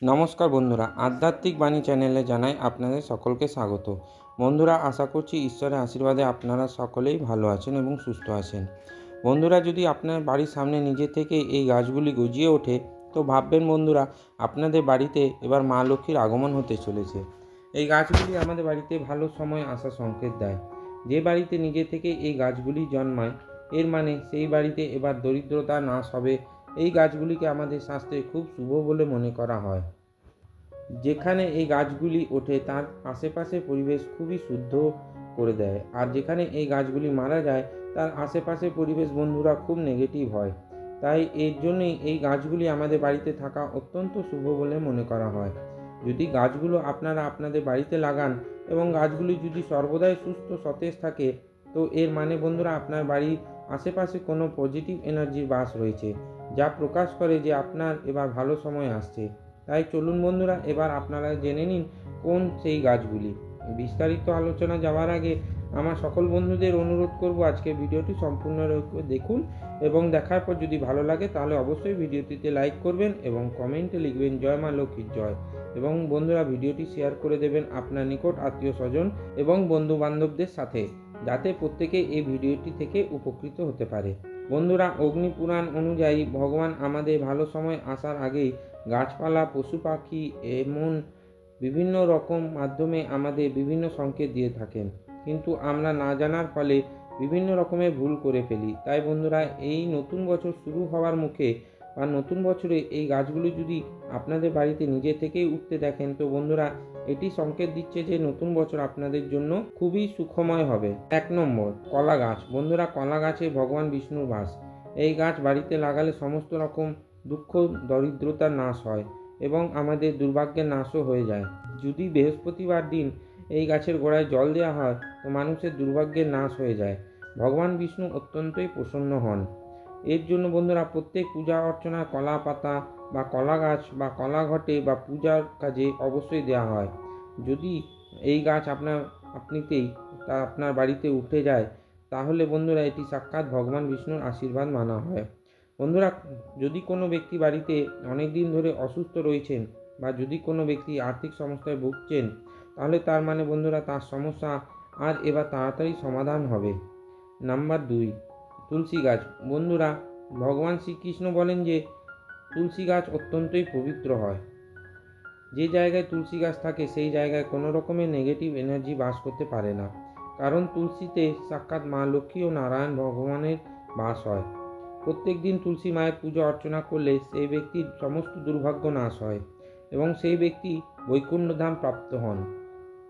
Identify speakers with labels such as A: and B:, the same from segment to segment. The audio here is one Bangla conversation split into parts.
A: নমস্কার বন্ধুরা, আধ্যাত্মিক বাণী চ্যানেলে জানাই আপনাদের সকলকে স্বাগত। বন্ধুরা, আশা করছি ঈশ্বরের আশীর্বাদে আপনারা সকলেই ভালো আছেন এবং সুস্থ আছেন। বন্ধুরা, যদি আপনার বাড়ির সামনে নিজে থেকে এই গাছগুলি গজিয়ে ওঠে, তো ভাববেন বন্ধুরা, আপনাদের বাড়িতে এবার মা লক্ষ্মীর আগমন হতে চলেছে। এই গাছগুলি আমাদের বাড়িতে ভালো সময় আসার সংকেত দেয়। যে বাড়িতে নিজে থেকে এই গাছগুলি জন্মায়, এর মানে সেই বাড়িতে এবার দরিদ্রতা নাশ হবে। এই গাছগুলিকে আমাদের শাস্ত্রে খুব শুভ বলে মনে করা হয়। যেখানে এই গাছগুলি ওঠে তার আশেপাশের পরিবেশ খুবই শুদ্ধ করে দেয়, আর যেখানে এই গাছগুলি মারা যায় তার আশেপাশের পরিবেশ বন্ধুরা খুব নেগেটিভ হয়। তাই এর জন্যই এই গাছগুলি আমাদের বাড়িতে থাকা অত্যন্ত শুভ বলে মনে করা হয়। যদি গাছগুলো আপনারা আপনাদের বাড়িতে লাগান এবং গাছগুলি যদি সর্বদাই সুস্থ সতেজ থাকে, তো এর মানে বন্ধুরা আপনার বাড়ির আশেপাশে কোনো পজিটিভ এনার্জির বাস রয়েছে, যা প্রকাশ করে যে আপনার এবার ভালো সময় আসছে। তাই চলুন বন্ধুরা, এবার আপনারা জেনে নিন কোন সেই গাছগুলি। বিস্তারিত আলোচনা যাওয়ার আগে আমার সকল বন্ধুদের অনুরোধ করব আজকের ভিডিওটি সম্পূর্ণরূপে দেখুন এবং দেখার পর যদি ভালো লাগে তাহলে অবশ্যই ভিডিওটিতে লাইক করবেন এবং কমেন্টে লিখবেন জয় মা লক্ষ্মীর জয়। এবং বন্ধুরা, ভিডিওটি শেয়ার করে দেবেন আপনার নিকট আত্মীয় স্বজন এবং বন্ধু বান্ধবদের সাথে, যাতে প্রত্যেকে এই ভিডিওটি থেকে উপকৃত হতে পারে। বন্ধুরা, অগ্নি পুরাণ অনুযায়ী ভগবান আমাদের ভালো সময় আসার আগেই গাছপালা, পশু পাখি এমন বিভিন্ন রকম মাধ্যমে আমাদের বিভিন্ন সংকেত দিয়ে থাকেন, কিন্তু আমরা না জানার ফলে বিভিন্ন রকমের ভুল করে ফেলি। তাই বন্ধুরা, এই নতুন বছর শুরু হওয়ার মুখে বা নতুন বছরে এই গাছগুলি যদি আপনাদের বাড়িতে নিজে থেকেই উঠতে দেখেন, তো বন্ধুরা এটি সংকেত দিচ্ছে যে নতুন বছর আপনাদের জন্য খুবই সুখময় হবে। 1 নম্বর, কলা গাছ। বন্ধুরা, কলা গাছে ভগবান বিষ্ণুর বাস। এই গাছ বাড়িতে লাগালে সমস্ত রকম দুঃখ দরিদ্রতার নাশ হয় এবং আমাদের দুর্ভাগ্যের নাশও হয়ে যায়। যদি বৃহস্পতিবার দিন এই গাছের গোড়ায় জল দেওয়া হয়, তো মানুষের দুর্ভাগ্যের নাশ হয়ে যায়। ভগবান বিষ্ণু অত্যন্তই প্রসন্ন হন। এর জন্য বন্ধুরা প্রত্যেক পূজা অর্চনা কলা পাতা বা কলা গাছ বা কলা ঘটে বা পূজার কাজে অবশ্যই দেওয়া হয়। যদি এই গাছ আপনিতেই আপনার বাড়িতে উঠে যায়, তাহলে বন্ধুরা এটি সাক্ষাৎ ভগবান বিষ্ণুর আশীর্বাদ মানা হয়। বন্ধুরা, যদি কোনো ব্যক্তি বাড়িতে অনেক দিন ধরে অসুস্থ রয়েছেন বা যদি কোনো ব্যক্তি আর্থিক সমস্যায় ভুগছেন, তাহলে তার মানে বন্ধুরা তার সমস্যা আর এবার তাড়াতাড়ি সমাধান হবে। নাম্বার 2, তুলসী গাছ। বন্ধুরা, ভগবান শ্রীকৃষ্ণ বলেন যে তুলসী গাছ অত্যন্তই পবিত্র হয়। যে জায়গায় তুলসী গাছ থাকে সেই জায়গায় কোনো রকমের নেগেটিভ এনার্জি বাস করতে পারে না, কারণ তুলসীতে সাক্ষাৎ মা লক্ষ্মী ও নারায়ণ ভগবানের বাস হয়। প্রত্যেক দিন তুলসী মায়ের পুজো অর্চনা করলে সেই ব্যক্তির সমস্ত দুর্ভাগ্য নাশ হয় এবং সেই ব্যক্তি বৈকুণ্ঠধাম প্রাপ্ত হন।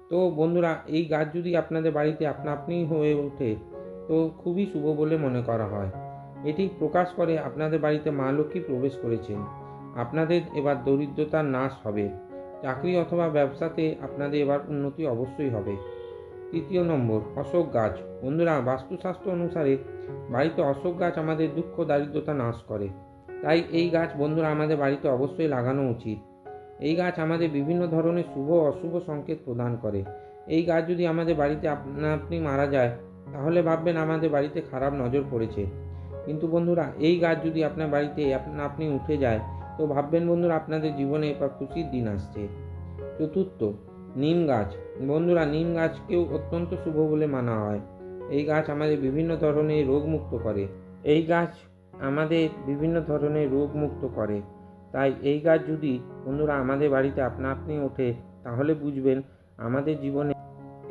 A: তো বন্ধুরা, এই গাছ যদি আপনাদের বাড়িতে আপনা আপনি হয়ে ওঠে, তো খুবই শুভ বলে মনে করা হয়। এটি প্রকাশ করে আপনাদের বাড়িতে মা লক্ষ্মী প্রবেশ করেছেন। আপনাদের এবার দরিদ্রতার নাশ হবে। চাকরি অথবা ব্যবসাতে আপনাদের এবার উন্নতি অবশ্যই হবে। 3 নম্বর, অশোক গাছ। বন্ধুরা, বাস্তুশাস্ত্র অনুসারে বাড়িতে অশোক গাছ আমাদের দুঃখ দারিদ্রতা নাশ করে। তাই এই গাছ বন্ধুরা আমাদের বাড়িতে অবশ্যই লাগানো উচিত। এই গাছ আমাদের বিভিন্ন ধরনের শুভ অশুভ সংকেত প্রদান করে। এই গাছ যদি আমাদের বাড়িতে আপনা আপনি মারা যায়, তাহলে ভাববেন আমাদের বাড়িতে খারাপ নজর পড়েছে। কিন্তু বন্ধুরা, এই গাছ যদি আপনার বাড়িতে আপনা আপনি উঠে যায়, তো ভাববেন বন্ধুরা আপনাদের জীবনে এবার খুশির দিন আসছে। 4, নিম গাছ। বন্ধুরা, নিম গাছকেও অত্যন্ত শুভ বলে মানা হয়। এই গাছ আমাদের বিভিন্ন ধরনের রোগ মুক্ত করে। এই গাছ আমাদের বিভিন্ন ধরনের রোগ মুক্ত করে। তাই এই গাছ যদি বন্ধুরা আমাদের বাড়িতে আপনা আপনি ওঠে, তাহলে বুঝবেন আমাদের জীবনে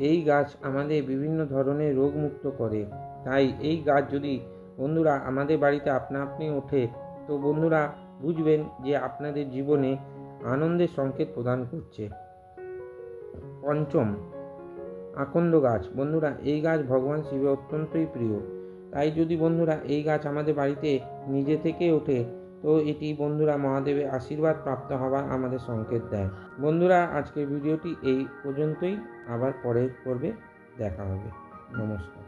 A: এই গাছ আমাদের বিভিন্ন ধরনের রোগ মুক্ত করে। তাই এই গাছ যদি বন্ধুরা আমাদের বাড়িতে আপনা আপনি ওঠে, তো বন্ধুরা বুঝবেন যে আপনাদের জীবনে আনন্দের সংকেত প্রদান করছে। 5, আকন্দ গাছ। বন্ধুরা, এই গাছ ভগবান শিবের অত্যন্তই প্রিয়। তাই যদি বন্ধুরা এই গাছ আমাদের বাড়িতে নিজে থেকে ওঠে, তো এটি বন্ধুরা মহাদেবের আশীর্বাদ প্রাপ্ত হওয়ার আমাদের সংকেত দেয়। বন্ধুরা, আজকের ভিডিওটি এই পর্যন্তই। আবার পরের পর্বে দেখা হবে। নমস্কার।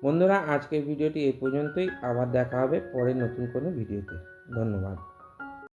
A: বন্ধুরা, আজকের ভিডিওটি এই পর্যন্তই। আবার দেখা হবে পরের নতুন কোনো ভিডিওতে। ধন্যবাদ।